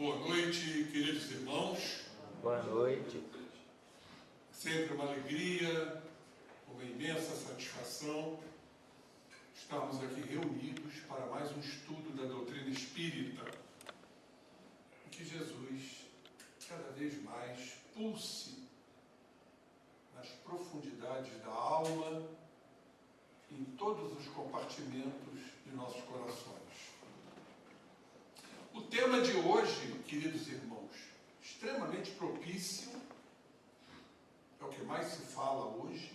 Boa noite, queridos irmãos. Boa noite. Sempre uma alegria, uma imensa satisfação estarmos aqui reunidos para mais um estudo da doutrina espírita, em que Jesus cada vez mais pulse nas profundidades da alma, em todos os compartimentos de nossos corações. O tema de hoje, queridos irmãos, extremamente propício, é o que mais se fala hoje.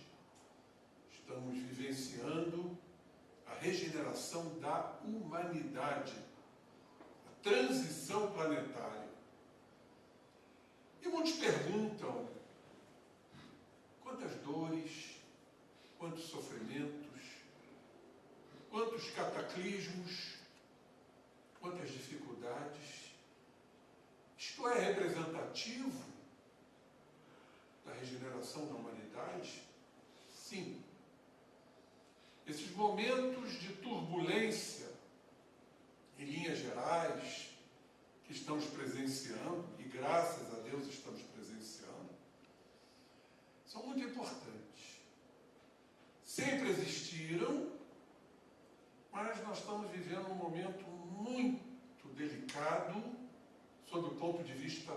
Estamos vivenciando a regeneração da humanidade, a transição planetária. E muitos perguntam: quantas dores, quantos sofrimentos, quantos cataclismos, quantas dificuldades. Isto é representativo da regeneração da humanidade? Sim. Esses momentos de turbulência, em linhas gerais, que estamos presenciando, e graças a Deus estamos presenciando, são muito importantes. Sempre existiram, mas nós estamos vivendo um momento muito delicado sob o ponto de vista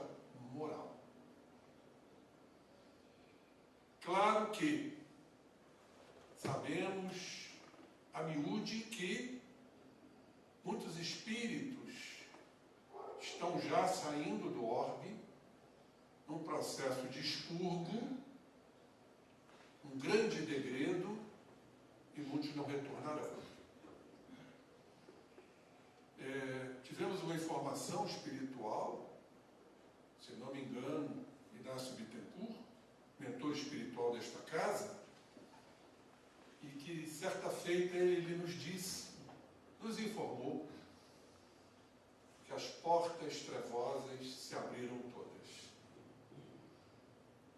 moral. Claro que sabemos a miúde que muitos espíritos estão já saindo do orbe num processo de expurgo, um grande degredo, e muitos não retornarão. Tivemos uma informação espiritual, se não me engano, Inácio Bittencourt, mentor espiritual desta casa, e que certa feita ele nos informou que as portas trevosas se abriram todas.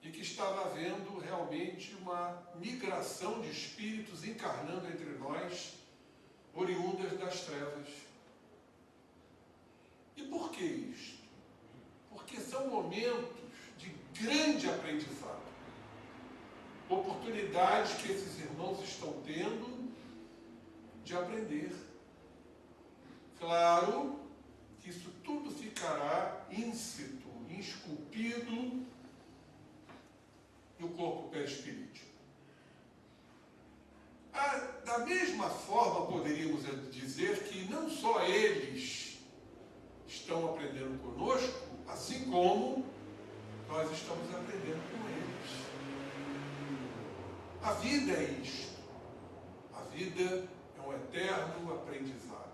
E que estava havendo realmente uma migração de espíritos encarnando entre nós, oriundas das trevas. E por que isto? Porque são momentos de grande aprendizado. Oportunidades que esses irmãos estão tendo de aprender. Claro que isso tudo ficará íncito, esculpido no corpo perispirítico. Da mesma forma, poderíamos dizer que não só eles estão aprendendo conosco, assim como nós estamos aprendendo com eles. A vida é isto. A vida é um eterno aprendizado.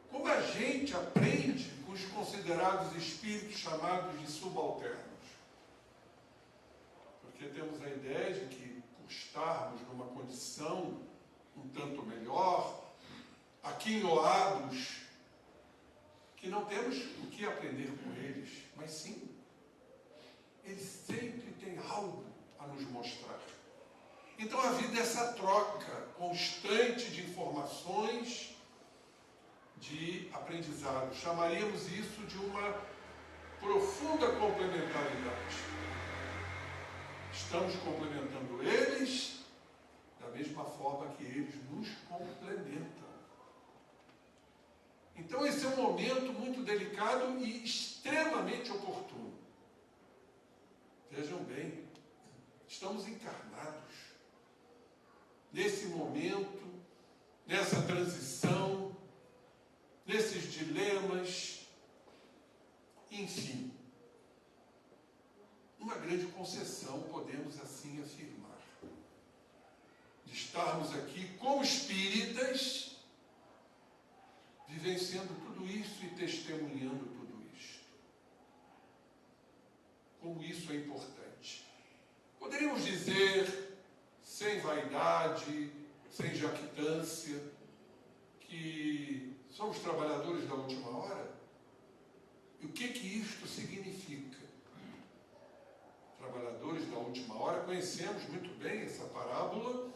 Como a gente aprende com os considerados espíritos chamados de subalternos? Porque temos a ideia de que, por estarmos numa condição um tanto melhor, aquinhoados, que não temos o que aprender com eles, mas sim, eles sempre têm algo a nos mostrar. Então a vida é essa troca constante de informações, de aprendizado. Chamaríamos isso de uma profunda complementaridade. Estamos complementando eles da mesma forma que eles nos complementam. Então esse é um momento muito delicado e extremamente oportuno. Vejam bem, estamos encarnados nesse momento, nessa transição, nesses dilemas, enfim, uma grande concessão, podemos assim afirmar, de estarmos aqui como espíritas, vivenciando tudo isso e testemunhando tudo isto. Como isso é importante. Poderíamos dizer, sem vaidade, sem jactância, que somos trabalhadores da última hora? E o que isto significa? Trabalhadores da última hora, conhecemos muito bem essa parábola,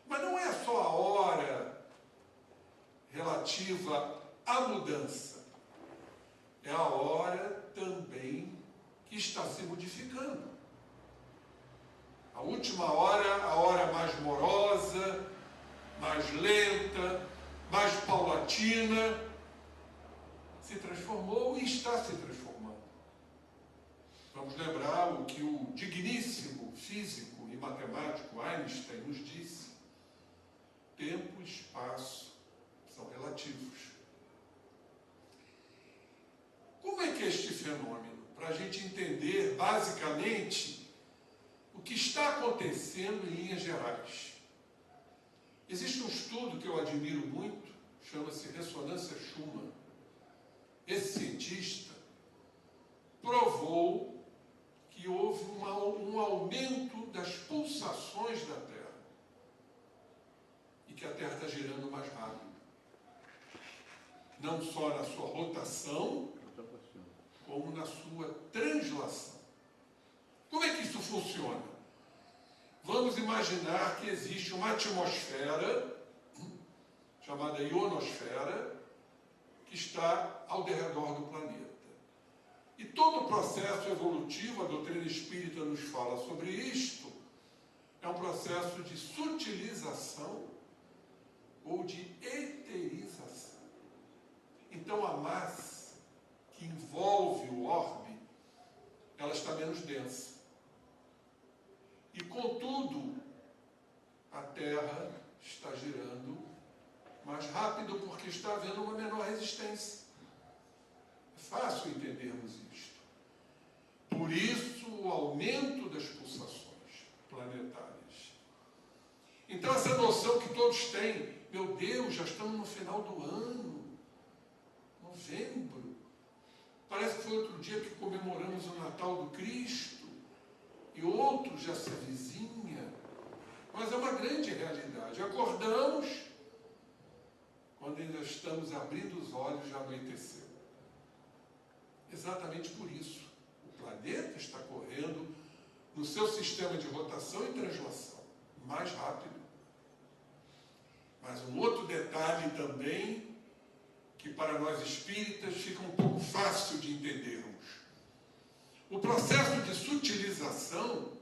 mas não é só a hora relativa à mudança. é a hora também que está se modificando. A última hora, a hora mais morosa, mais lenta, mais paulatina, se transformou e está se transformando. Vamos lembrar o que o digníssimo físico e matemático Einstein nos disse: tempo e espaço são relativos. Como é que é este fenômeno? Para a gente entender, basicamente, o que está acontecendo em linhas gerais. Existe um estudo que eu admiro muito, chama-se ressonância Schumann. Esse cientista provou que houve um aumento das pulsações da Terra e que a Terra está girando mais rápido. Não só na sua rotação, como na sua translação. Como é que isso funciona? Vamos imaginar que existe uma atmosfera, chamada ionosfera, que está ao redor do planeta. E todo o processo evolutivo, a doutrina espírita nos fala sobre isto, é um processo de sutilização ou de eterização. Então a massa que envolve o orbe, ela está menos densa. E, contudo, a Terra está girando mais rápido porque está havendo uma menor resistência. É fácil entendermos isto. Por isso, o aumento das pulsações planetárias. Então, essa noção que todos têm, meu Deus, já estamos no final do ano, novembro. Parece que foi outro dia que comemoramos o Natal do Cristo, e outro já se avizinha, mas é uma grande realidade. Acordamos, quando ainda estamos abrindo os olhos, já anoiteceu. Exatamente por isso. O planeta está correndo no seu sistema de rotação e translação mais rápido. Mas um outro detalhe também, que para nós espíritas fica um pouco fácil de entendermos. O processo de sutilização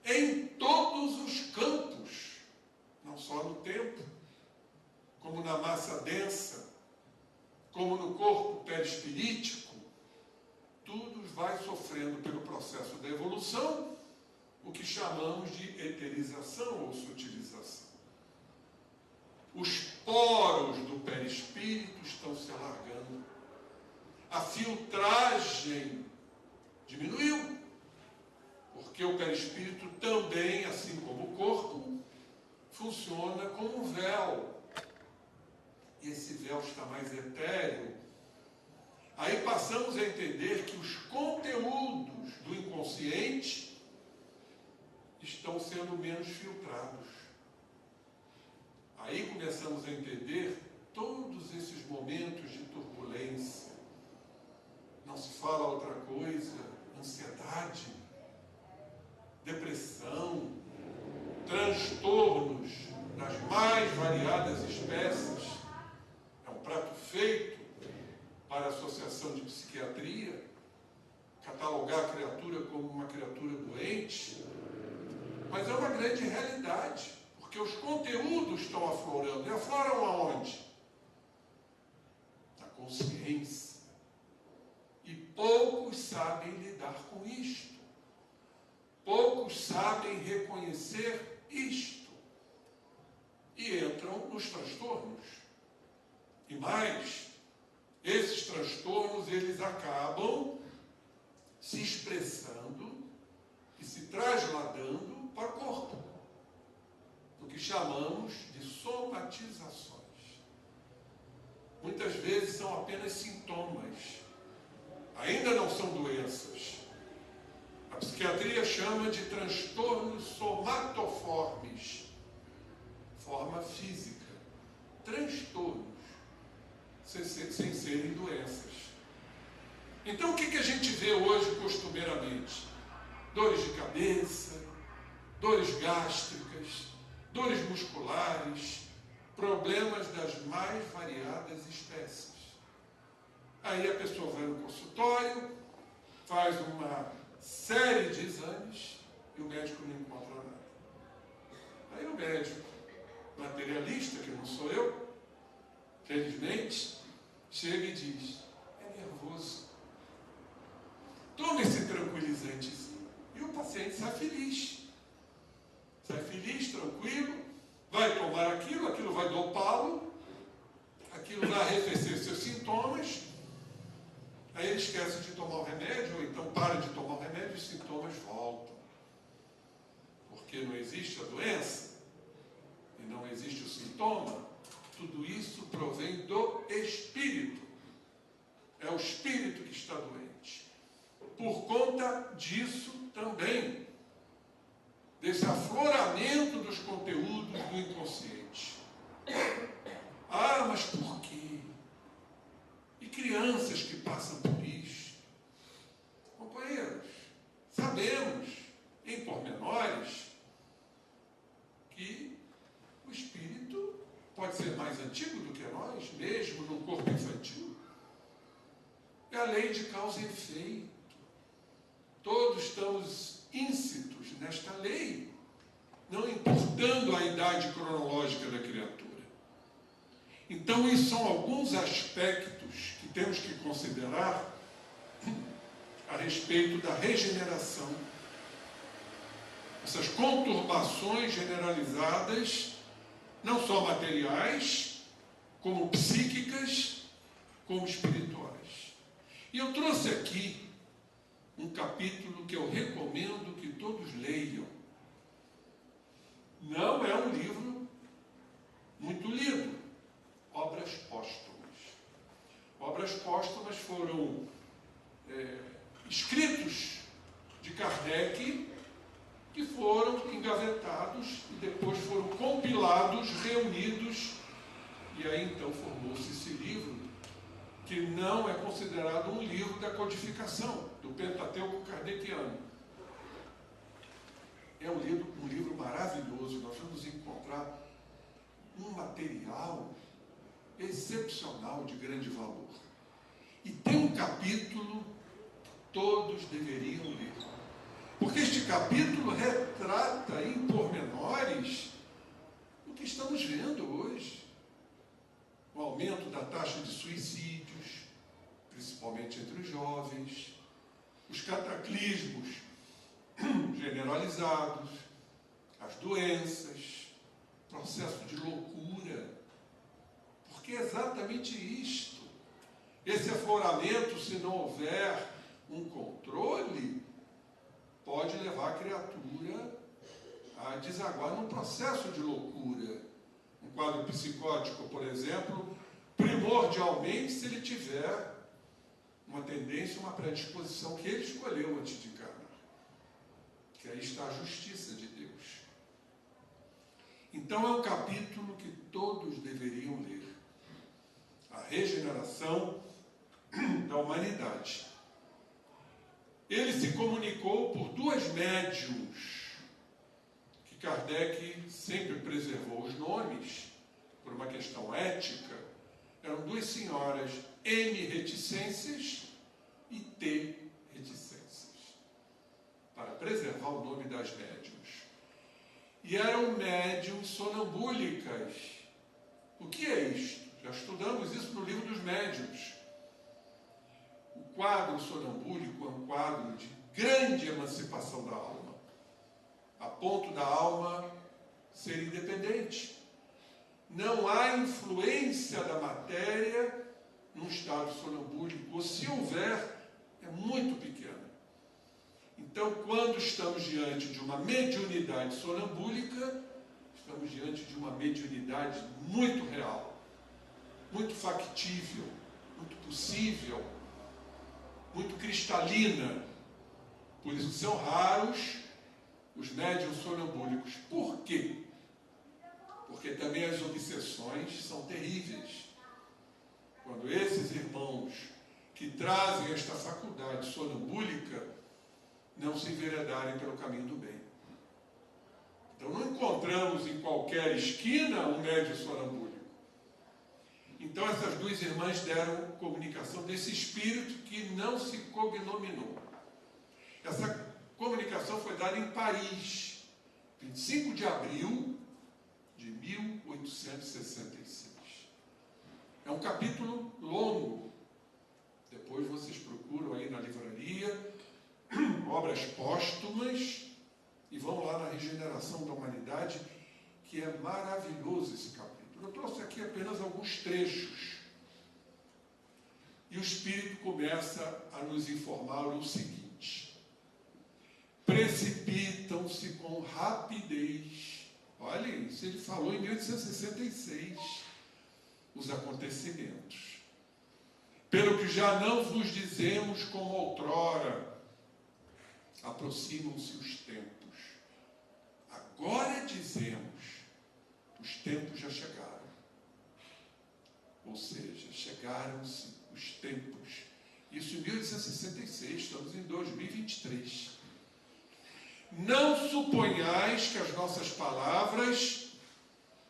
é em todos os campos, não só no tempo, como na massa densa, como no corpo perispirítico. Tudo vai sofrendo pelo processo da evolução, o que chamamos de eterização ou sutilização. Os poros do perispírito estão se alargando. A filtragem diminuiu, porque o perispírito também, assim como o corpo, funciona como um véu. E esse véu está mais etéreo. Aí passamos a entender que os conteúdos do inconsciente estão sendo menos filtrados. Aí começamos a entender todos esses momentos de turbulência. Não se fala outra coisa, ansiedade, depressão, transtornos das mais variadas espécies. É um prato feito para a Associação de Psiquiatria, catalogar a criatura como uma criatura doente, mas é uma grande realidade, porque os conteúdos estão aflorando. E afloram aonde? Na consciência. E poucos sabem lidar com isto. Poucos sabem reconhecer isto. E entram nos transtornos. E mais, esses transtornos, eles acabam se expressando e se trasladando para o corpo, o que chamamos de somatizações. Muitas vezes são apenas sintomas, ainda não são doenças. A psiquiatria chama de transtornos somatoformes, forma física, transtornos, sem serem doenças. Então o que a gente vê hoje costumeiramente? Dores de cabeça, dores gástricas, dores musculares, problemas das mais variadas espécies. Aí a pessoa vai no consultório, faz uma série de exames e o médico não encontra nada. Aí o médico, materialista, que não sou eu, felizmente, chega e diz: é nervoso. Toma esse tranquilizantezinho. E o paciente sai feliz. Sai feliz, tranquilo, vai tomar aquilo, aquilo vai dopá-lo, aquilo vai arrefecer seus sintomas, aí ele esquece de tomar o remédio, ou então para de tomar o remédio e os sintomas voltam. Porque não existe a doença, e não existe o sintoma, tudo isso provém do espírito. É o espírito que está doente. Por conta disso também, desse afloramento dos conteúdos do inconsciente. Ah, mas por quê? E crianças que passam por isso? Companheiros, sabemos, em pormenores, que o espírito pode ser mais antigo do que nós, mesmo no corpo infantil. É a lei de causa e efeito. Todos estamos íncitos nesta lei, não importando a idade cronológica da criatura. Então, esses são alguns aspectos que temos que considerar a respeito da regeneração. Essas conturbações generalizadas, não só materiais, como psíquicas, como espirituais. E eu trouxe aqui um capítulo que eu recomendo que todos leiam. Não é um livro muito lido. Obras póstumas. Obras póstumas foram escritos de Kardec que foram engavetados e depois foram compilados, reunidos, e aí então formou-se esse livro, que não é considerado um livro da codificação, do Pentateuco kardeciano. É um livro maravilhoso. Nós vamos encontrar um material excepcional, de grande valor. E tem um capítulo que todos deveriam ler. Porque este capítulo retrata em pormenores o que estamos vendo hoje. O aumento da taxa de suicídios, principalmente entre os jovens, os cataclismos generalizados, as doenças, processo de loucura. Porque é exatamente isto. Esse afloramento, se não houver um controle, pode levar a criatura a desaguar num processo de loucura. Um quadro psicótico, por exemplo, primordialmente se ele tiver uma tendência, uma predisposição que ele escolheu antes de encarnar. Que aí está a justiça de Deus. Então é um capítulo que todos deveriam ler. A regeneração da humanidade. Ele se comunicou por duas médiuns, que Kardec sempre preservou os nomes, por uma questão ética. Eram duas senhoras, M. reticências e T. reticências, para preservar o nome das médiuns. E eram médiuns sonambúlicas. O que é isto? Já estudamos isso no livro dos médiuns. O quadro sonambúlico é um quadro de grande emancipação da alma, a ponto da alma ser independente. Não há influência da matéria num estado sonambúlico, ou se houver, é muito pequena. Então, quando estamos diante de uma mediunidade sonambúlica, estamos diante de uma mediunidade muito real, muito factível, muito possível, muito cristalina. Por isso são raros os médiuns sonambúlicos. Por quê? Porque também as obsessões são terríveis. Quando esses irmãos que trazem esta faculdade sonambúlica não se enveredarem pelo caminho do bem. Então não encontramos em qualquer esquina um médium sonambúlico. Então essas duas irmãs deram comunicação desse espírito que não se cognominou. Essa comunicação foi dada em Paris, 25 de abril de 1866. É um capítulo longo. Depois vocês procuram aí na livraria, obras póstumas, e vão lá na Regeneração da Humanidade, que é maravilhoso esse capítulo. Eu trouxe aqui apenas alguns trechos. E o Espírito começa a nos informar o seguinte: precipitam-se com rapidez. Olha isso, ele falou em 1866, os acontecimentos. Pelo que já não vos dizemos como outrora, aproximam-se os tempos. Agora dizemos, os tempos já chegaram. Ou seja, chegaram-se os tempos. Isso em 1866, estamos em 2023. Não suponhais que as nossas palavras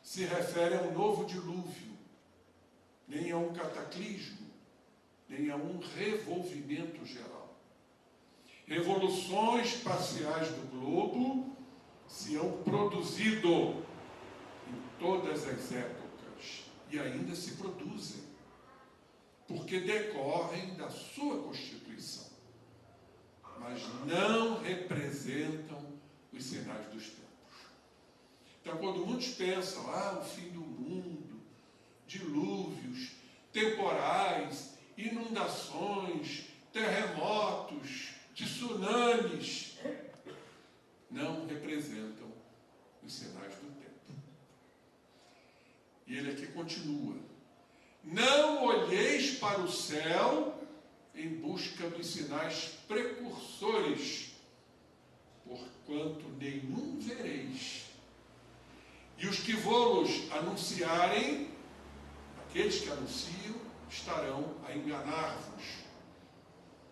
se referem a um novo dilúvio, nem a um cataclismo, nem a um revolvimento geral. Revoluções parciais do globo se hão produzido em todas as épocas e ainda se produzem, porque decorrem da sua Constituição, mas não representam os sinais dos tempos. Então, quando muitos pensam, o fim do mundo, dilúvios, temporais, inundações, terremotos, tsunamis, não representam os sinais do tempo. E ele aqui continua: não olheis para o céu em busca dos sinais precursores, porquanto nenhum vereis. E os que vô-los anunciarem, aqueles que anunciam, estarão a enganar-vos.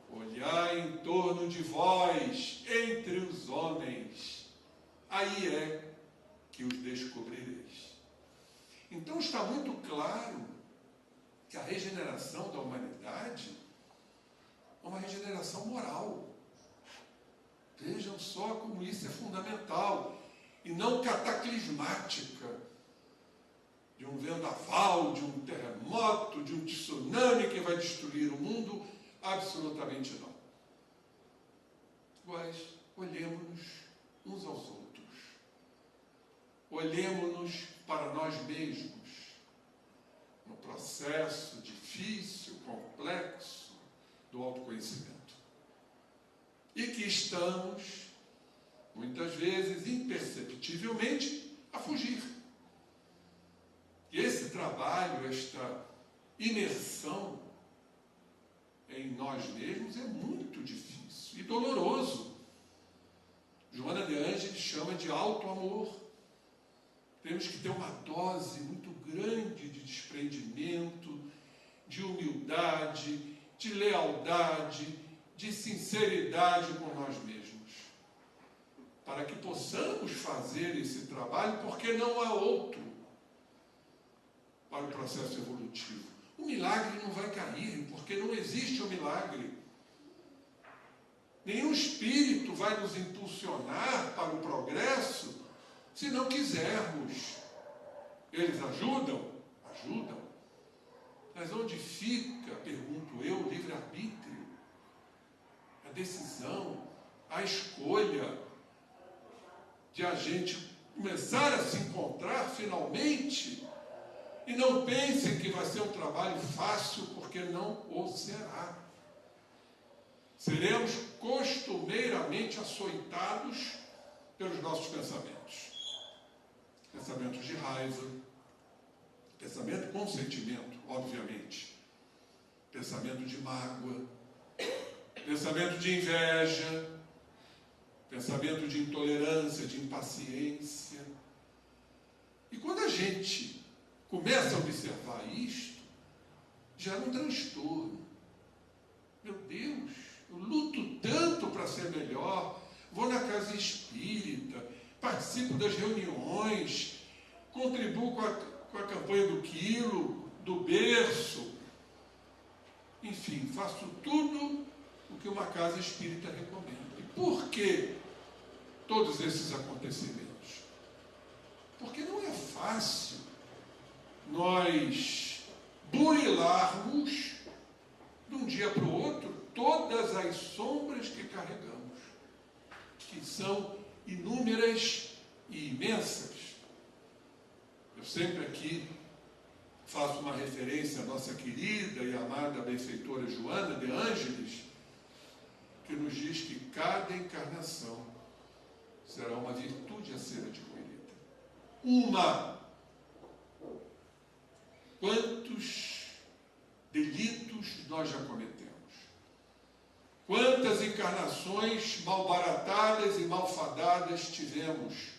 Olhai em torno de vós, entre os homens, aí é que os descobrireis. Então está muito claro que a regeneração da humanidade é uma regeneração moral. Vejam só como isso é fundamental, e não cataclismática, de um vendaval, de um terremoto, de um tsunami que vai destruir o mundo. Absolutamente não. Mas olhemos-nos uns aos outros. Olhemos-nos para nós mesmos, no processo difícil, complexo do autoconhecimento. E que estamos, muitas vezes, imperceptivelmente, a fugir. E esse trabalho, esta imersão em nós mesmos é muito difícil e doloroso. Joana de Ângeles chama de auto-amor. Temos que ter uma dose muito grande de desprendimento, de humildade, de lealdade, de sinceridade com nós mesmos, para que possamos fazer esse trabalho, porque não há outro para o processo evolutivo. O milagre não vai cair, porque não existe o milagre. Nenhum espírito vai nos impulsionar para o progresso se não quisermos. Eles ajudam? Ajudam. Mas onde fica, pergunto eu, o livre-arbítrio? A decisão, a escolha de a gente começar a se encontrar finalmente. E não pensem que vai ser um trabalho fácil, porque não o será. Seremos costumeiramente açoitados pelos nossos pensamentos. Pensamentos de raiva, pensamento com sentimento, obviamente. Pensamento de mágoa, pensamento de inveja, pensamento de intolerância, de impaciência. E quando a gente começa a observar isto, gera um transtorno. Meu Deus, eu luto tanto para ser melhor, vou na casa espírita, participo das reuniões, contribuo com a campanha do quilo, do berço. Enfim, faço tudo o que uma casa espírita recomenda. E por que todos esses acontecimentos? Porque não é fácil nós burilarmos de um dia para o outro todas as sombras que carregamos, que são inúmeras e imensas. Eu sempre aqui faço uma referência à nossa querida e amada benfeitora Joana de Ângeles, que nos diz que cada encarnação será uma virtude a ser adquirida. Uma. Quantos delitos nós já cometemos? Quantas encarnações malbaratadas e malfadadas tivemos?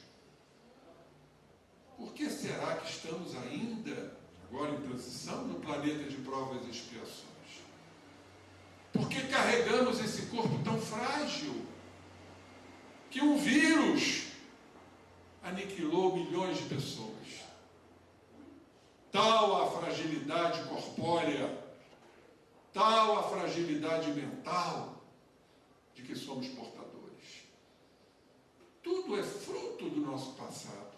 Por que será que estamos ainda, agora em transição, no planeta de provas e expiações? Por que carregamos esse corpo tão frágil? Que um vírus aniquilou milhões de pessoas. Tal a fragilidade corpórea, tal a fragilidade mental de que somos portadores. Tudo é fruto do nosso passado.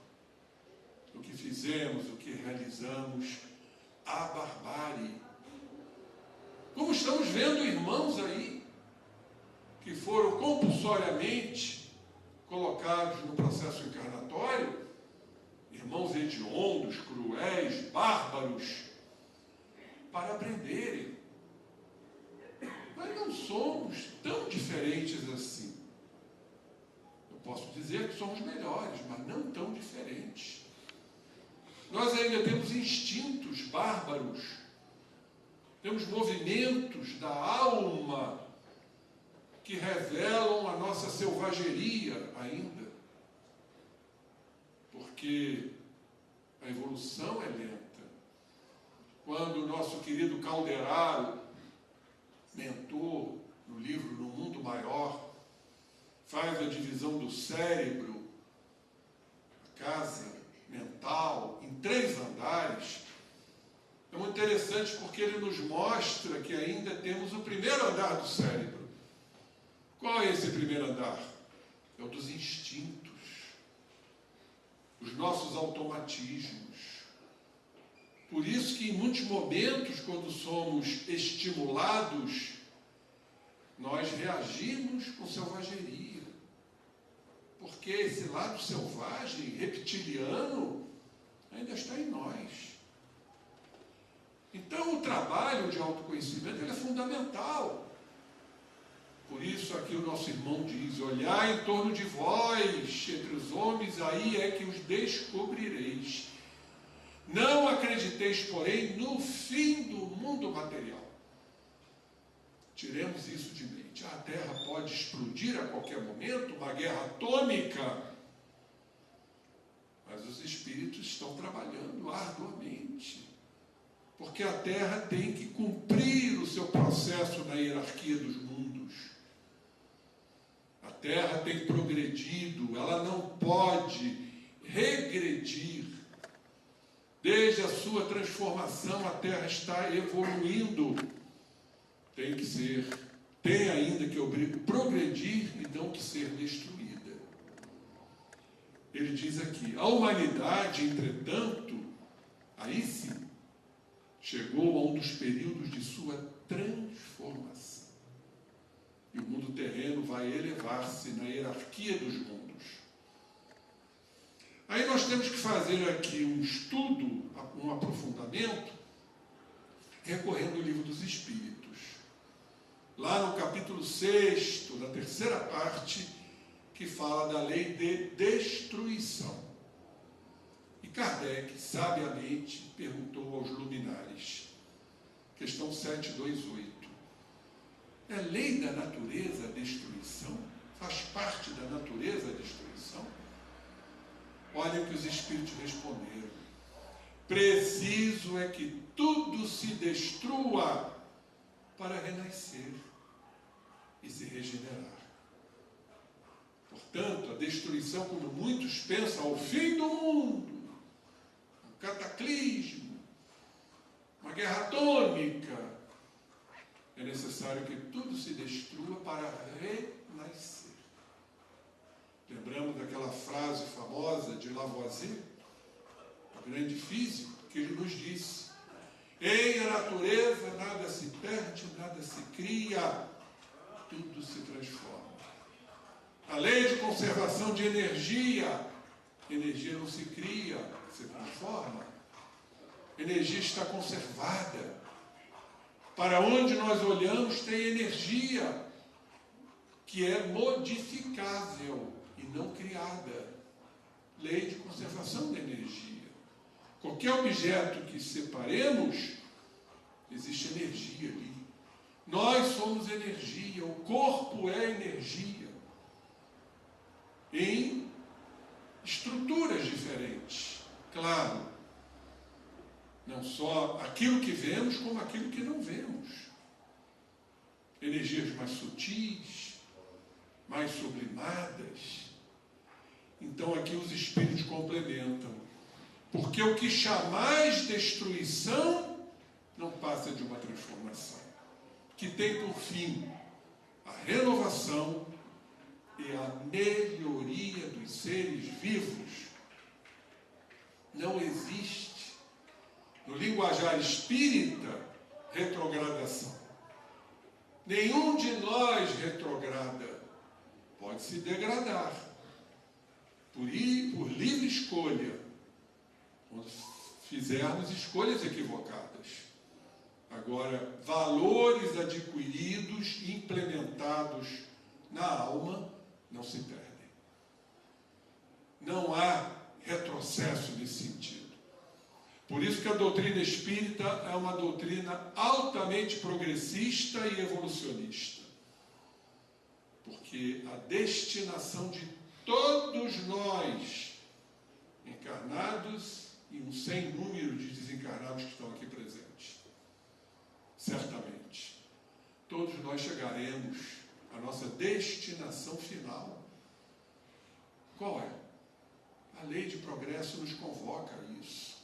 O que fizemos, o que realizamos, a barbárie. Como estamos vendo irmãos aí, que foram compulsoriamente colocados no processo encarnatório, irmãos hediondos, cruéis, bárbaros, para aprenderem. Mas não somos tão diferentes assim. Eu posso dizer que somos melhores, mas não tão diferentes. Nós ainda temos instintos bárbaros, temos movimentos da alma que revelam a nossa selvageria ainda. Porque a evolução é lenta. Quando o nosso querido Calderaro, mentor no livro No Mundo Maior, faz a divisão do cérebro, a casa mental, em 3 andares, é muito interessante porque ele nos mostra que ainda temos o primeiro andar do cérebro. Qual é esse primeiro andar? É o dos instintos, os nossos automatismos. Por isso que em muitos momentos, quando somos estimulados, nós reagimos com selvageria. Porque esse lado selvagem, reptiliano, ainda está em nós. Então o trabalho de autoconhecimento ele é fundamental. Por isso aqui o nosso irmão diz: olhai em torno de vós, entre os homens, aí é que os descobrireis. Não acrediteis, porém, no fim do mundo material. Tiremos isso de mente. A Terra pode explodir a qualquer momento, uma guerra atômica. Mas os espíritos estão trabalhando arduamente. Porque a Terra tem que cumprir o seu processo na hierarquia dos mundos. A Terra tem progredido, ela não pode regredir. Desde a sua transformação, a Terra está evoluindo. Tem ainda que progredir e não que ser destruída. Ele diz aqui: a humanidade, entretanto, aí sim, chegou a um dos períodos de sua transformação. E o mundo terreno vai elevar-se na hierarquia dos mundos. Aí nós temos que fazer aqui um estudo, um aprofundamento, recorrendo ao Livro dos Espíritos. Lá no capítulo 6, da 3ª parte, que fala da lei de destruição. E Kardec, sabiamente, perguntou aos luminares, questão 728, é lei da natureza a destruição? Faz parte da natureza a destruição? Olha o que os Espíritos responderam: preciso é que tudo se destrua para renascer e se regenerar. Portanto, a destruição, como muitos pensam, ao fim do mundo, um cataclismo, uma guerra atômica, é necessário que tudo se destrua para renascer. Lembramos daquela frase famosa de Lavoisier, o grande físico, que ele nos disse: em a natureza nada se perde, nada se cria, tudo se transforma. A lei de conservação de energia não se cria, se transforma. Energia está conservada. Para onde nós olhamos tem energia que é modificável e não criada. Lei de conservação da energia. Qualquer objeto que separemos, existe energia ali. Nós somos energia, o corpo é energia. Em estruturas diferentes, claro. Não só aquilo que vemos, como aquilo que não vemos. Energias mais sutis, mais sublimadas. Então aqui os espíritos complementam. Porque o que chamais destruição não passa de uma transformação, que tem por fim a renovação e a melhoria dos seres vivos. Não existe, no linguajar espírita, retrogradação. Nenhum de nós retrograda, pode se degradar, por livre escolha, quando fizermos escolhas equivocadas. Agora, valores adquiridos, implementados na alma, não se perdem. Não há retrocesso nesse sentido. Por isso que a doutrina espírita é uma doutrina altamente progressista e evolucionista. Porque a destinação de todos nós, encarnados e um sem número de desencarnados que estão aqui presentes, certamente, todos nós chegaremos à nossa destinação final. Qual é? A lei de progresso nos convoca a isso.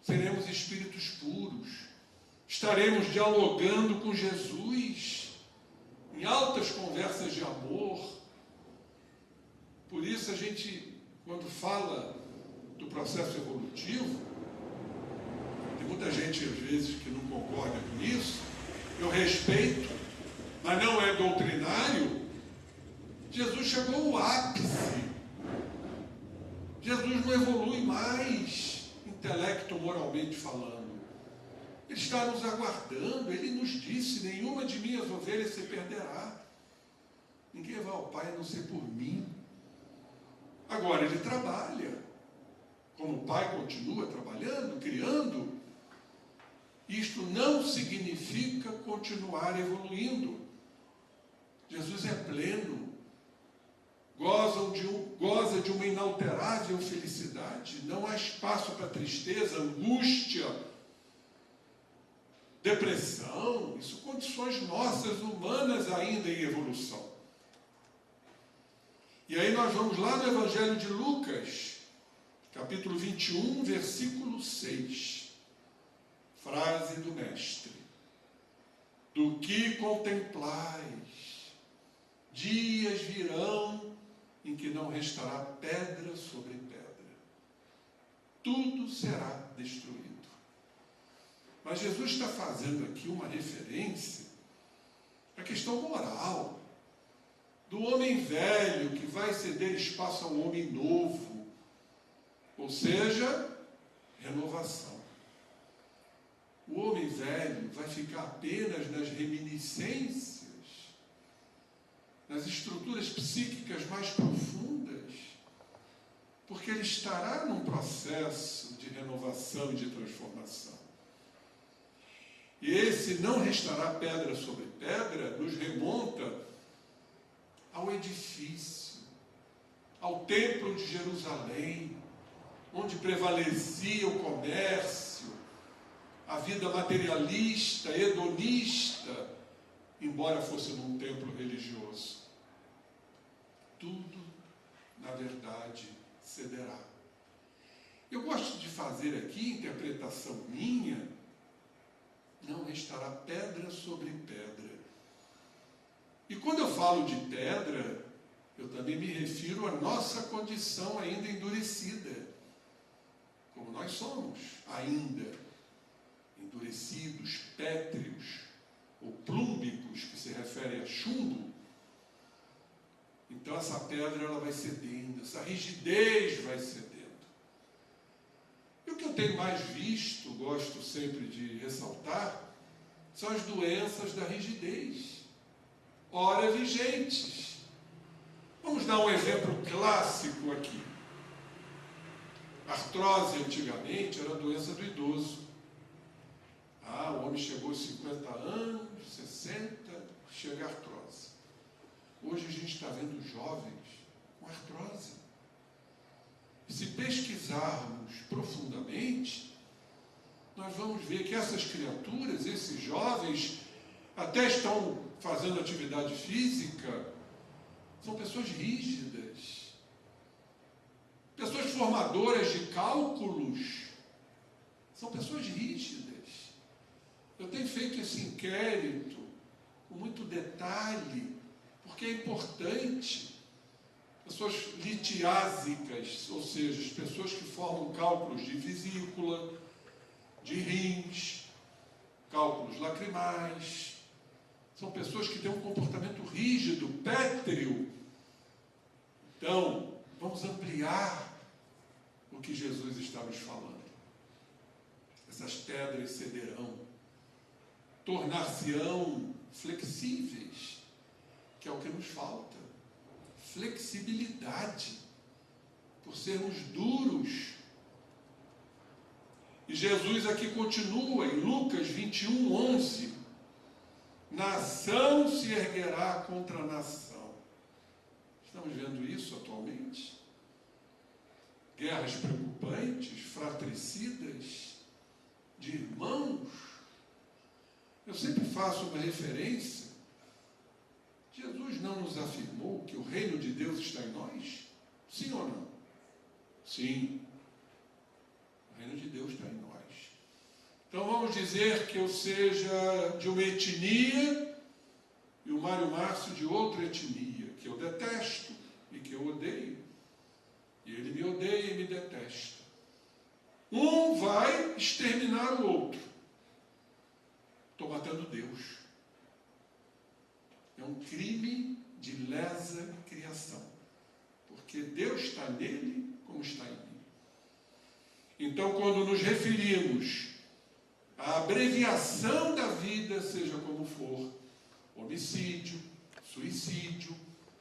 Seremos espíritos puros, estaremos dialogando com Jesus, em altas conversas de amor. Por isso a gente, quando fala do processo evolutivo, tem muita gente às vezes que não concorda com isso, eu respeito, mas não é doutrinário. Jesus chegou ao ápice. Jesus não evolui mais, intelecto moralmente falando. Ele está nos aguardando. Ele nos disse: nenhuma de minhas ovelhas se perderá. Ninguém vai ao Pai a não ser por mim. Agora ele trabalha. Como o Pai continua trabalhando, criando, isto não significa continuar evoluindo. Jesus é pleno. Goza de uma inalterável felicidade. Não há espaço para tristeza, angústia, depressão. Isso são condições nossas, humanas ainda em evolução. E aí nós vamos lá no Evangelho de Lucas, capítulo 21, versículo 6. Frase do Mestre: do que contemplais, dias virão em que não restará pedra sobre pedra. Tudo será destruído. Mas Jesus está fazendo aqui uma referência à questão moral, do homem velho que vai ceder espaço ao homem novo, ou seja, renovação. O homem velho vai ficar apenas nas reminiscências, nas estruturas psíquicas mais profundas, porque ele estará num processo de renovação e de transformação. E esse não restará pedra sobre pedra nos remonta ao edifício, ao templo de Jerusalém, onde prevalecia o comércio, a vida materialista, hedonista, embora fosse num templo religioso. Tudo, na verdade, cederá. Eu gosto de fazer aqui, interpretação minha, não restará pedra sobre pedra. E quando eu falo de pedra, eu também me refiro à nossa condição ainda endurecida, como nós somos ainda endurecidos, pétreos, ou plúmbicos, que se refere a chumbo. Então essa pedra ela vai cedendo, essa rigidez vai cedendo. E o que eu tenho mais visto, gosto sempre de ressaltar, são as doenças da rigidez, ora vigentes. Vamos dar um exemplo clássico aqui. Artrose antigamente era a doença do idoso. O homem chegou aos 50 anos, 60, chega a artrose. Hoje a gente está vendo jovens com artrose. E se pesquisarmos profundamente, nós vamos ver que essas criaturas, esses jovens, até estão fazendo atividade física, são pessoas rígidas, pessoas formadoras de cálculos, são pessoas rígidas. Eu tenho feito esse inquérito com muito detalhe, porque é importante. Pessoas litiásicas, ou seja, as pessoas que formam cálculos de vesícula, de rins, cálculos lacrimais, são pessoas que têm um comportamento rígido, pétreo. Então, vamos ampliar o que Jesus está nos falando. Essas pedras cederão, tornar-se-ão flexíveis, que é o que nos falta. Flexibilidade, por sermos duros. E Jesus aqui continua em Lucas 21, 11. Nação se erguerá contra a nação. Estamos vendo isso atualmente? Guerras preocupantes, fratricidas, de irmãos. Eu sempre faço uma referência. Jesus não nos afirmou que o reino de Deus está em nós? Sim ou não? Sim. O reino de Deus está em nós. Então vamos dizer que eu seja de uma etnia e o Mário Márcio de outra etnia, que eu detesto e que eu odeio. E ele me odeia e me detesta. Um vai exterminar o outro. Estou matando Deus. É um crime de lesa criação. Porque Deus está nele como está em mim. Então, quando nos referimos à abreviação da vida, seja como for, homicídio, suicídio,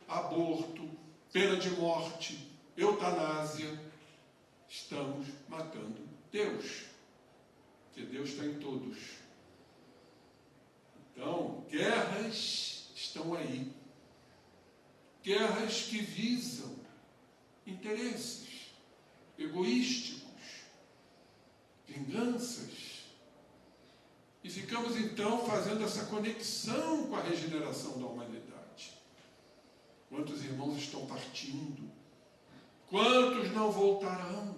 aborto, pena de morte, eutanásia, estamos matando Deus. Porque Deus está em todos. Então, guerras estão aí. Guerras que visam interesses egoísticos, vinganças. E ficamos então fazendo essa conexão com a regeneração da humanidade. Quantos irmãos estão partindo? Quantos não voltarão?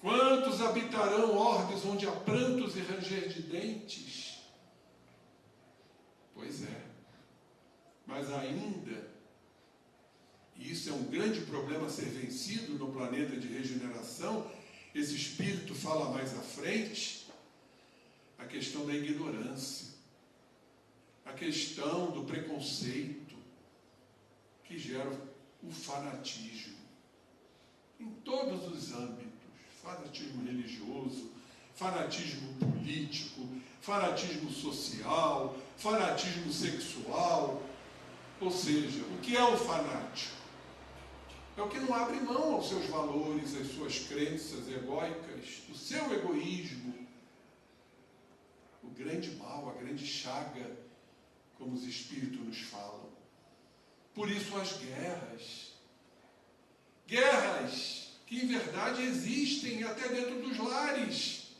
Quantos habitarão orbes onde há prantos e ranger de dentes? Pois é. Mas ainda, e isso é um grande problema a ser vencido no planeta de regeneração, esse espírito fala mais à frente, a questão da ignorância, a questão do preconceito, que gera o fanatismo, em todos os âmbitos, fanatismo religioso, fanatismo político, fanatismo social, fanatismo sexual. Ou seja, o que é o fanático? É o que não abre mão aos seus valores, às suas crenças egóicas, do seu egoísmo. O grande mal, a grande chaga, como os espíritos nos falam. Por isso as guerras. Guerras que em verdade existem até dentro dos lares.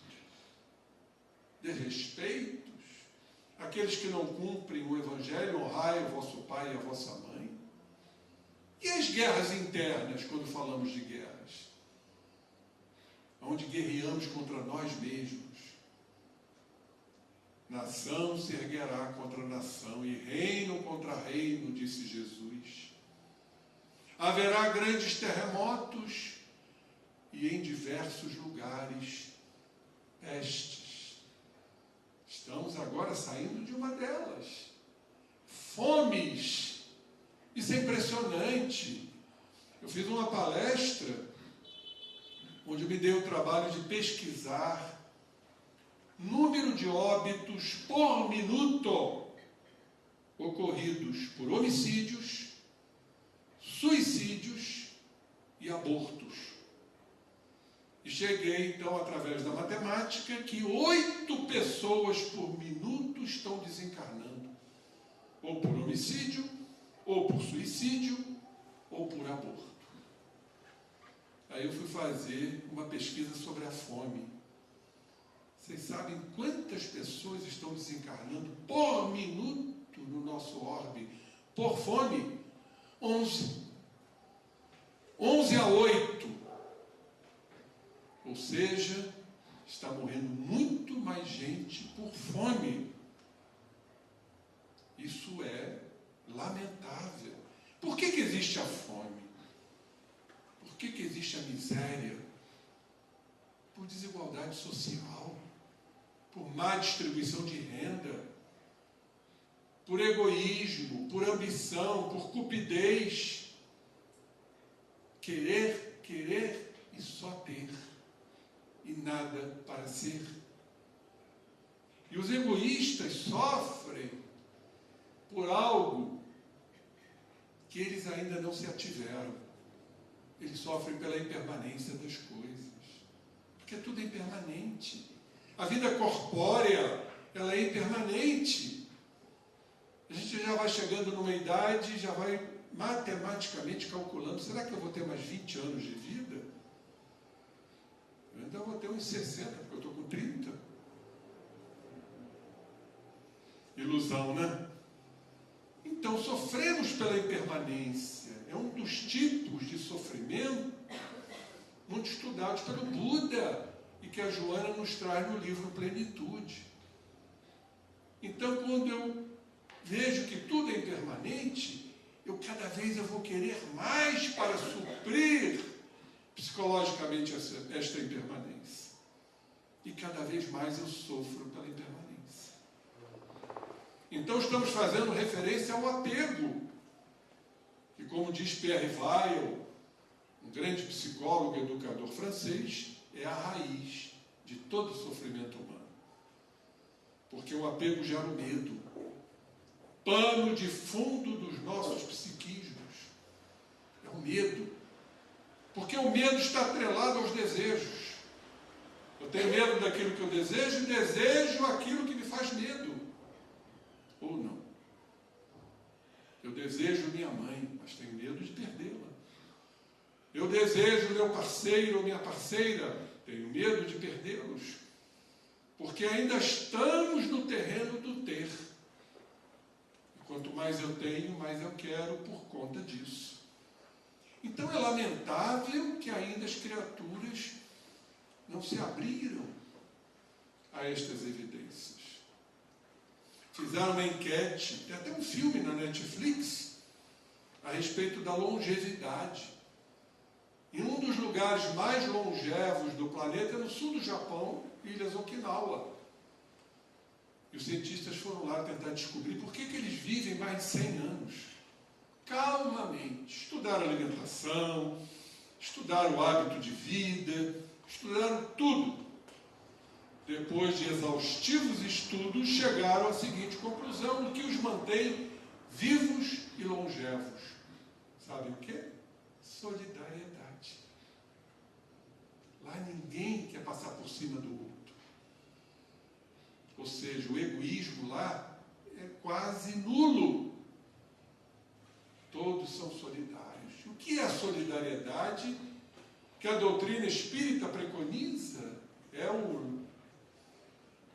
Desrespeitos. Aqueles que não cumprem o Evangelho, honrai o vosso pai e a vossa mãe. E as guerras internas, quando falamos de guerras? Onde guerreamos contra nós mesmos. Nação se erguerá contra nação e reino contra reino, disse Jesus. Haverá grandes terremotos e em diversos lugares pestes. Estamos agora saindo de uma delas. Fomes. Isso é impressionante. Eu fiz uma palestra onde me dei o trabalho de pesquisar número de óbitos por minuto ocorridos por homicídios, suicídios e abortos. E cheguei, então, através da matemática, que 8 pessoas por minuto estão desencarnando, ou por homicídio, ou por suicídio, ou por aborto. Aí eu fui fazer uma pesquisa sobre a fome. Vocês sabem quantas pessoas estão desencarnando por minuto no nosso orbe por fome? 11. 11-8. Ou seja, está morrendo muito mais gente por fome. Isso é lamentável. Por que existe a fome? Por que existe a miséria? Por desigualdade social, por má distribuição de renda, por egoísmo, por ambição, por cupidez. Querer, querer e só ter, e nada para ser. E os egoístas sofrem por algo que eles ainda não se ativeram. Eles sofrem pela impermanência das coisas, porque tudo é impermanente. A vida corpórea, ela é impermanente. A gente já vai chegando numa idade, já vai matematicamente calculando, será que eu vou ter mais 20 anos de vida? Eu ainda vou ter uns 60, porque eu estou com 30. Ilusão, né? Então, sofremos pela impermanência. É um dos tipos de sofrimento muito estudados pelo Buda e que a Joana nos traz no livro Plenitude. Então, quando eu vejo que tudo é impermanente, cada vez eu vou querer mais para suprir psicologicamente esta impermanência. E cada vez mais eu sofro pela impermanência. Então, estamos fazendo referência ao apego, que, como diz Pierre Weil, um grande psicólogo e educador francês, é a raiz de todo sofrimento humano. Porque o apego gera o medo, pano de fundo dos nossos psiquismos. É o medo. Porque o medo está atrelado aos desejos. Eu tenho medo daquilo que eu desejo e desejo aquilo que me faz medo. Ou não. Eu desejo minha mãe, mas tenho medo de perdê-la. Eu desejo meu parceiro ou minha parceira, tenho medo de perdê-los. Porque ainda estamos no terreno do ter. E quanto mais eu tenho, mais eu quero por conta disso. Então é lamentável que ainda as criaturas não se abriram a estas evidências. Fizeram uma enquete, tem até um filme na Netflix, a respeito da longevidade. Em um dos lugares mais longevos do planeta, no sul do Japão, Ilhas Okinawa. E os cientistas foram lá tentar descobrir por que eles vivem mais de 100 anos. Calmamente. Estudaram alimentação, estudaram o hábito de vida, estudaram tudo. Depois de exaustivos estudos, chegaram à seguinte conclusão, o que os mantém vivos e longevos. Sabe o quê? Solidariedade. Lá ninguém quer passar por cima do outro. Ou seja, o egoísmo lá é quase nulo. Todos são solidários. O que é a solidariedade que a doutrina espírita preconiza? É o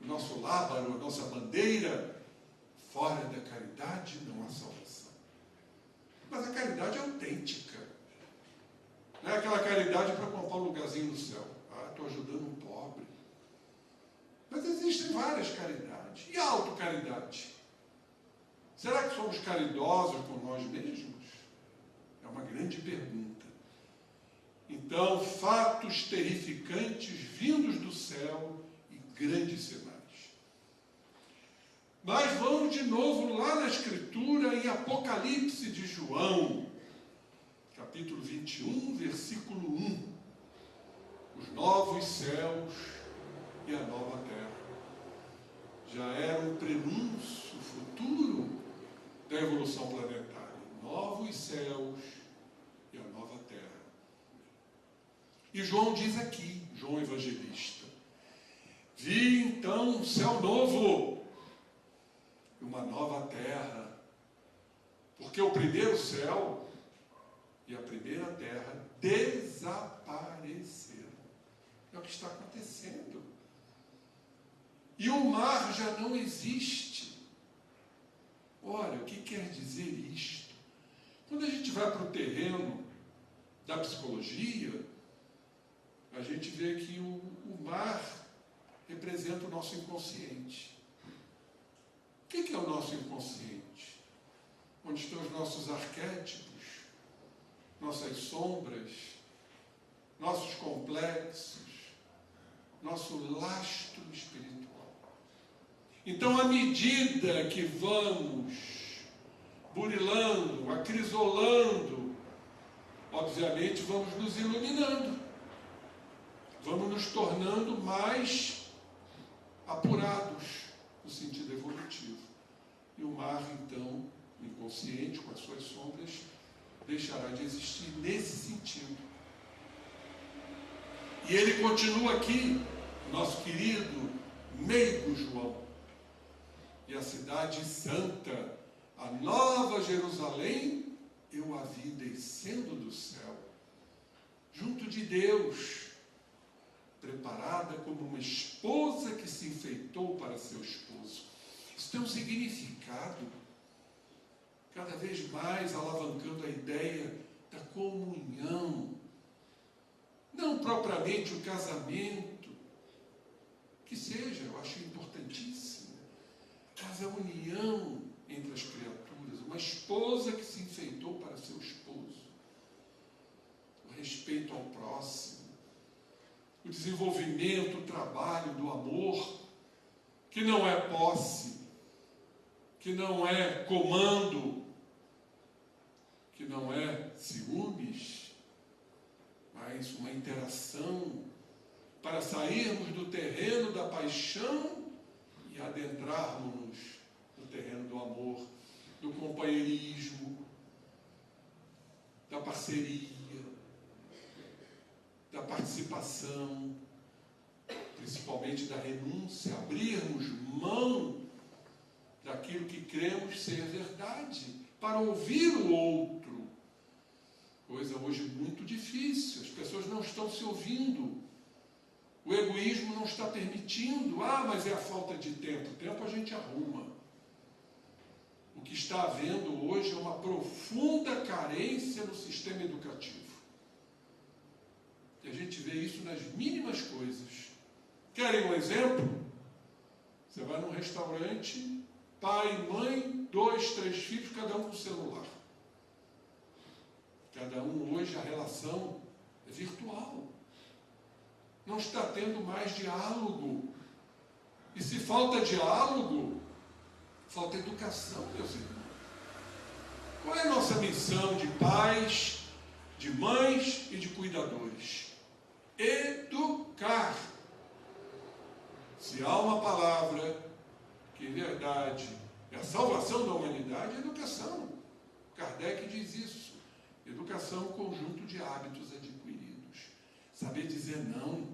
nosso lábaro, a nossa bandeira. Fora da caridade não há salvação. Mas a caridade é autêntica. Não é aquela caridade para comprar um lugarzinho no céu. Ah, estou ajudando um pobre. Mas existem várias caridades. E a autocaridade? Será que somos caridosos com nós mesmos? É uma grande pergunta. Então, fatos terrificantes vindos do céu e grandes sinais. Mas vamos de novo lá na Escritura, em Apocalipse de João, capítulo 21, versículo 1. Os novos céus e a nova terra. Já era um prenúncio futuro da evolução planetária. Novos céus e a nova terra. E João diz aqui, João Evangelista, vi então um céu novo e uma nova terra, porque o primeiro céu e a primeira terra desapareceram. É o que está acontecendo. E o mar já não existe. Olha, o que quer dizer isto? Quando a gente vai para o terreno da psicologia, a gente vê que o mar representa o nosso inconsciente. O que é o nosso inconsciente? Onde estão os nossos arquétipos, nossas sombras, nossos complexos, nosso lastro espiritual. Então, à medida que vamos burilando, acrisolando, obviamente vamos nos iluminando, vamos nos tornando mais apurados no sentido evolutivo. E o mar, então, inconsciente, com as suas sombras, deixará de existir nesse sentido. E ele continua aqui, nosso querido meigo João. E a cidade santa, a nova Jerusalém, eu a vi descendo do céu, junto de Deus, preparada como uma esposa que se enfeitou para seu esposo. Isso tem um significado, cada vez mais alavancando a ideia da comunhão. Não propriamente o casamento, que seja, eu acho importantíssimo, mas a união entre as criaturas, uma esposa que se enfeitou para seu esposo, o respeito ao próximo, o desenvolvimento, o trabalho do amor, que não é posse, que não é comando, que não é ciúmes, mas uma interação para sairmos do terreno da paixão e adentrarmos no terreno do amor, do companheirismo, da parceria, da participação, principalmente da renúncia, abrirmos mão daquilo que cremos ser verdade, para ouvir o outro. Coisa hoje muito difícil, as pessoas não estão se ouvindo, o egoísmo não está permitindo. Mas é a falta de tempo. Tempo a gente arruma. O que está havendo hoje é uma profunda carência no sistema educativo. E a gente vê isso nas mínimas coisas. Querem um exemplo? Você vai num restaurante, pai, mãe, 2, 3 filhos, cada um com celular. Cada um hoje, a relação é virtual. Não está tendo mais diálogo. E se falta diálogo, falta educação, meus irmãos. Qual é a nossa missão de pais, de mães e de cuidadores? Educar. Se há uma palavra que, em verdade, é a salvação da humanidade, é educação. Kardec diz isso. Educação é um conjunto de hábitos adquiridos. Saber dizer não.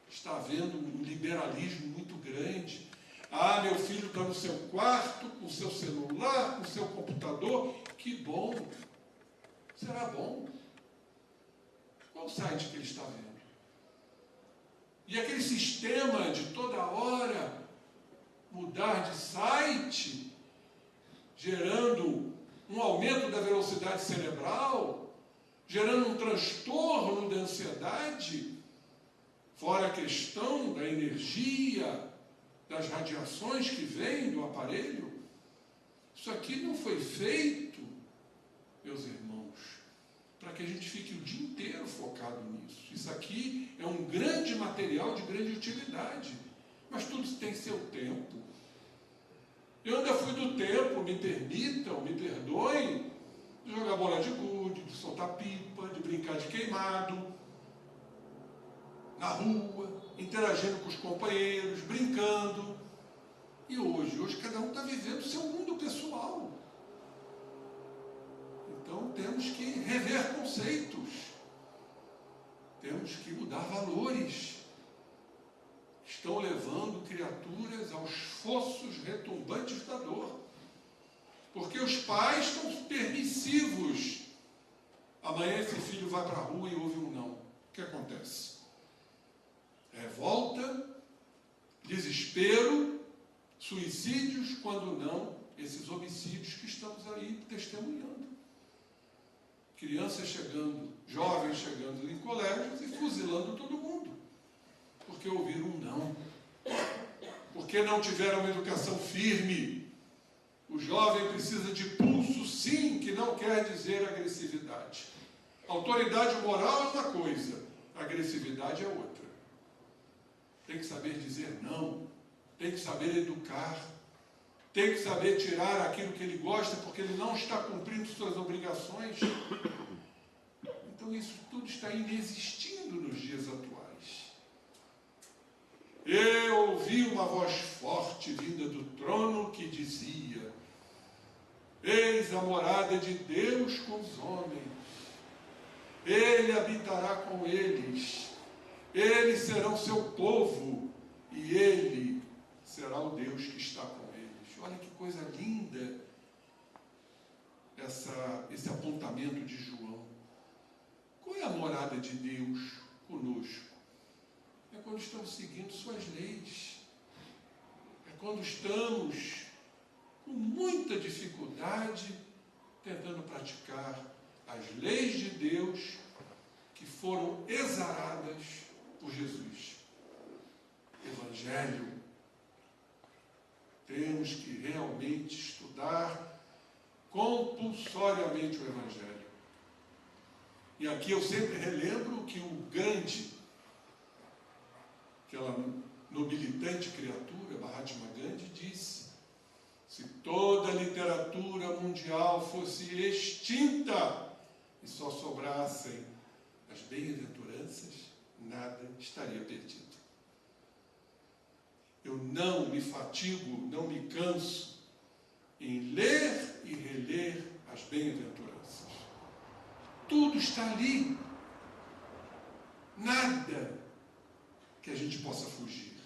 Está havendo um liberalismo muito grande. Meu filho está no seu quarto, com o seu celular, com o seu computador. Que bom. Será bom. Qual o site que ele está vendo? E aquele sistema de toda hora mudar de site, gerando um aumento da velocidade cerebral, gerando um transtorno da ansiedade. fora a questão da energia, das radiações que vêm do aparelho. Isso aqui não foi feito, meus irmãos, para que a gente fique o dia inteiro focado nisso. Isso aqui é um grande material de grande utilidade, mas tudo tem seu tempo. Eu ainda fui do tempo, me permitam, me perdoem, de jogar bola de gude, de soltar pipa, de brincar de queimado, na rua, interagindo com os companheiros, brincando. E hoje cada um está vivendo o seu mundo pessoal. Então temos que rever conceitos, temos que mudar valores. Estão levando criaturas aos fossos retumbantes da dor, porque os pais estão permissivos. Amanhã esse filho vai para a rua e ouve um não. O que acontece? Revolta, desespero, suicídios, quando não, esses homicídios que estamos aí testemunhando. Crianças chegando, jovens chegando em colégios e fuzilando todo mundo, porque ouviram um não, porque não tiveram uma educação firme. O jovem precisa de pulso, sim, que não quer dizer agressividade. Autoridade moral é uma coisa, agressividade é outra. Tem que saber dizer não, tem que saber educar, tem que saber tirar aquilo que ele gosta, porque ele não está cumprindo suas obrigações. Então isso tudo está inexistindo nos dias atuais. Eu ouvi uma voz forte vinda do trono que dizia: eis a morada de Deus com os homens, Ele habitará com eles, eles serão seu povo, e Ele será o Deus que está com eles. Olha que coisa linda esse apontamento de João. Qual é a morada de Deus conosco? É quando estamos seguindo suas leis. É quando estamos com muita dificuldade tentando praticar as leis de Deus que foram exaradas por Jesus. Evangelho. Temos que realmente estudar compulsoriamente o Evangelho. E aqui eu sempre relembro que o Gandhi, aquela nobilitante criatura, Mahatma Gandhi, disse: se toda a literatura mundial fosse extinta e só sobrassem as bem-aventuranças, nada estaria perdido. Eu não me fatigo, não me canso em ler e reler as bem-aventuranças. Tudo está ali. Nada que a gente possa fugir.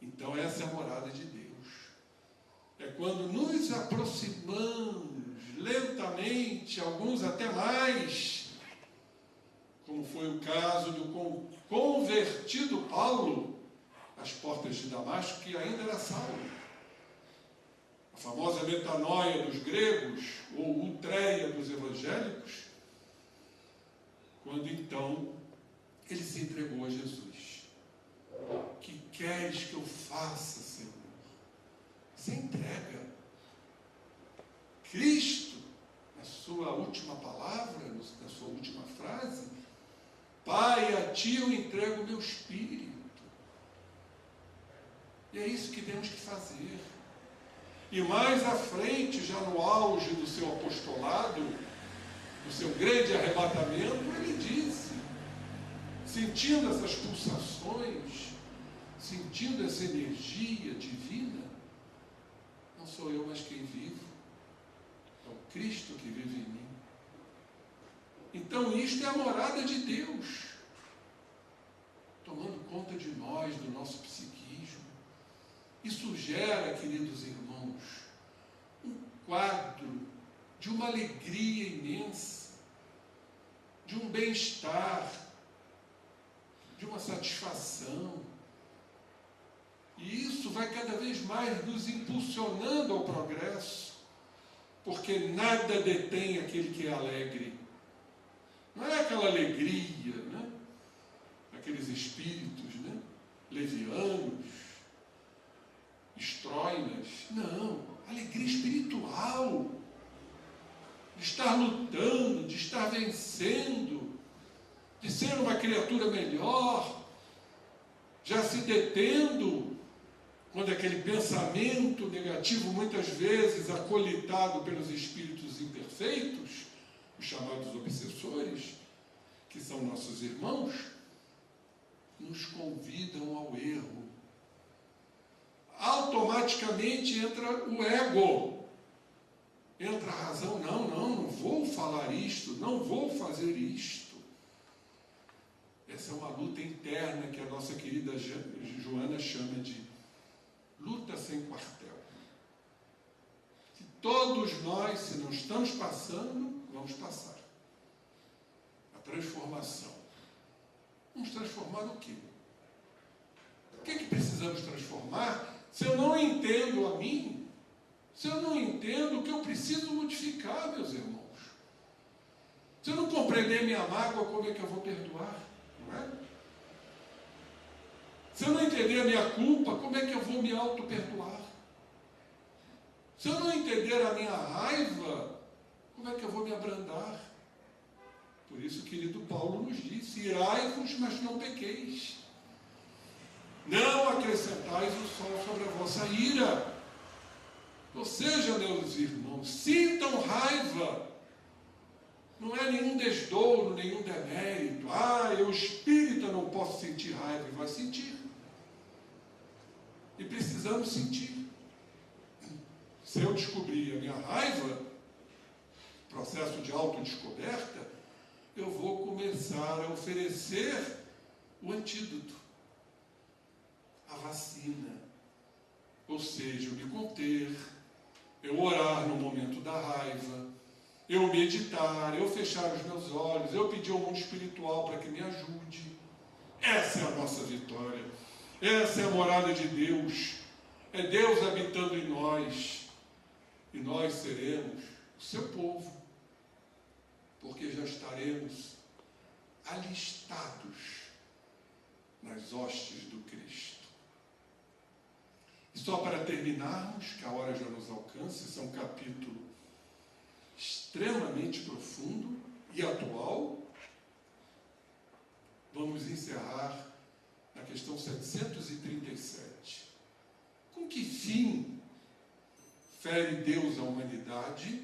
Então essa é a morada de Deus. É quando nos aproximamos lentamente, alguns até mais, como foi o caso do convertido Paulo, às portas de Damasco, que ainda era Saulo. A famosa metanoia dos gregos, ou ultreia dos evangélicos, quando então ele se entregou a Jesus. Que queres que eu faça, Senhor? Se entrega. Cristo, na sua última palavra, na sua última frase: Pai, a Ti eu entrego o meu espírito. E é isso que temos que fazer. E mais à frente, já no auge do seu apostolado, do seu grande arrebatamento, ele disse, sentindo essas pulsações, sentindo essa energia divina: não sou eu mais quem vivo, é o Cristo que vive em mim. Então isto é a morada de Deus, tomando conta de nós, do nosso psiquismo. Isso gera, queridos irmãos, um quadro de uma alegria imensa, de um bem-estar, de uma satisfação. E isso vai cada vez mais nos impulsionando ao progresso, porque nada detém aquele que é alegre. Não é aquela alegria, né? aqueles espíritos, né? Levianos, estroinas. Não, alegria espiritual, de estar lutando, de estar vencendo, de ser uma criatura melhor, já se detendo quando aquele pensamento negativo, muitas vezes acolitado pelos espíritos imperfeitos, os chamados obsessores, que são nossos irmãos, nos convidam ao erro. Automaticamente entra o ego, entra a razão. Não vou falar isto, não vou fazer isto. Essa é uma luta interna que a nossa querida Joana chama de luta sem quartel. Que todos nós, se não estamos passando, vamos passar. A transformação. Vamos transformar o quê? O que precisamos transformar se eu não entendo a mim? Se eu não entendo o que eu preciso modificar, meus irmãos? Se eu não compreender minha mágoa, como é que eu vou perdoar? Não é? Se eu não entender a minha culpa, como é que eu vou me auto-perdoar? Se eu não entender a minha raiva, como é que eu vou me abrandar? Por isso, querido Paulo nos disse: irai-vos, mas não pequeis. Não acrescentais o sol sobre a vossa ira. Ou seja, meus irmãos, sintam raiva. Não é nenhum desdouro, nenhum demérito. Eu espírita não posso sentir raiva. E vai sentir. E precisamos sentir. Se eu descobrir a minha raiva, processo de autodescoberta, eu vou começar a oferecer o antídoto, a vacina. Ou seja, eu me conter, eu orar no momento da raiva, eu meditar, eu fechar os meus olhos, eu pedir ao mundo espiritual para que me ajude. Essa é a nossa vitória. Essa é a morada de Deus. É Deus habitando em nós. E nós seremos o seu povo, porque já estaremos alistados nas hostes do Cristo. E só para terminarmos, que a hora já nos alcança, esse é um capítulo extremamente profundo e atual. Vamos encerrar na questão 737. Com que fim fere Deus a humanidade,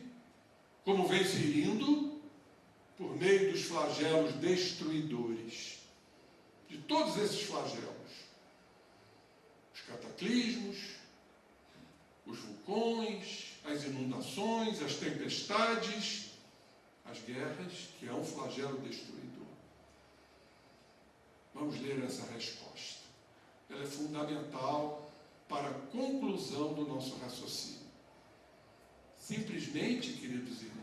como vem se indo, por meio dos flagelos destruidores, de todos esses flagelos, os cataclismos, os vulcões, as inundações, as tempestades, as guerras, que é um flagelo destruidor. Vamos ler essa resposta. Ela é fundamental para a conclusão do nosso raciocínio. Simplesmente, queridos irmãos,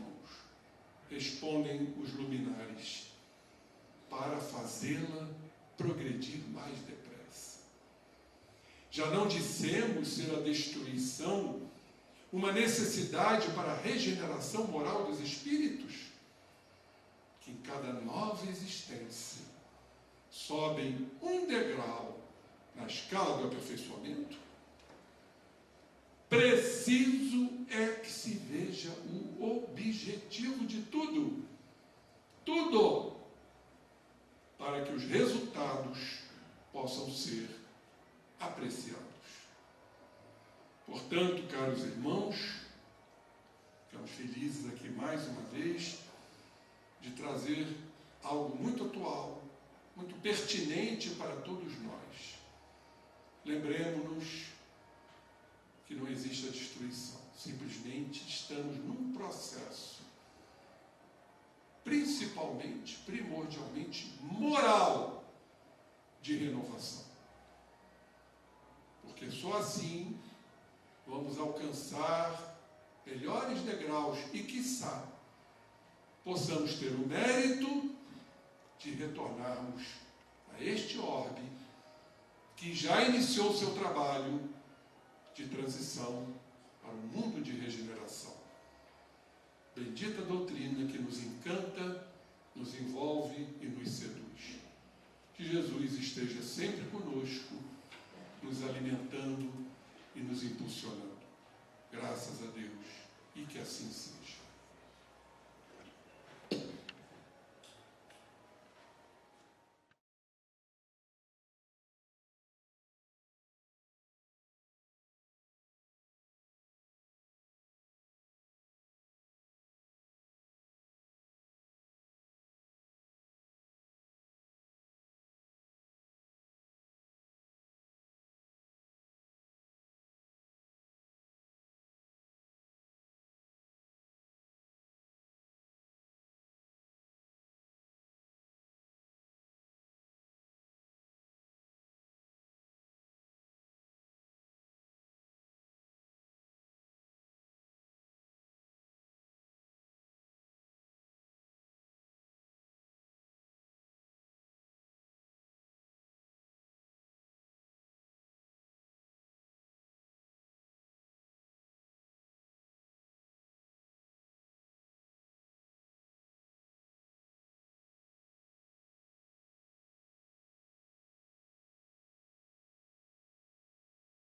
respondem os luminares, para fazê-la progredir mais depressa. Já não dissemos ser a destruição uma necessidade para a regeneração moral dos espíritos, que em cada nova existência sobem um degrau na escala do aperfeiçoamento? Preciso é que se veja o objetivo de tudo, para que os resultados possam ser apreciados. Portanto, caros irmãos, ficamos felizes aqui mais uma vez de trazer algo muito atual, muito pertinente para todos nós. Lembremos-nos que não existe a destruição, simplesmente estamos num processo, principalmente, primordialmente, moral, de renovação. Porque só assim vamos alcançar melhores degraus e, quiçá, possamos ter o mérito de retornarmos a este orbe que já iniciou seu trabalho de transição para um mundo de regeneração. Bendita doutrina que nos encanta, nos envolve e nos seduz. Que Jesus esteja sempre conosco, nos alimentando e nos impulsionando. Graças a Deus. E que assim seja.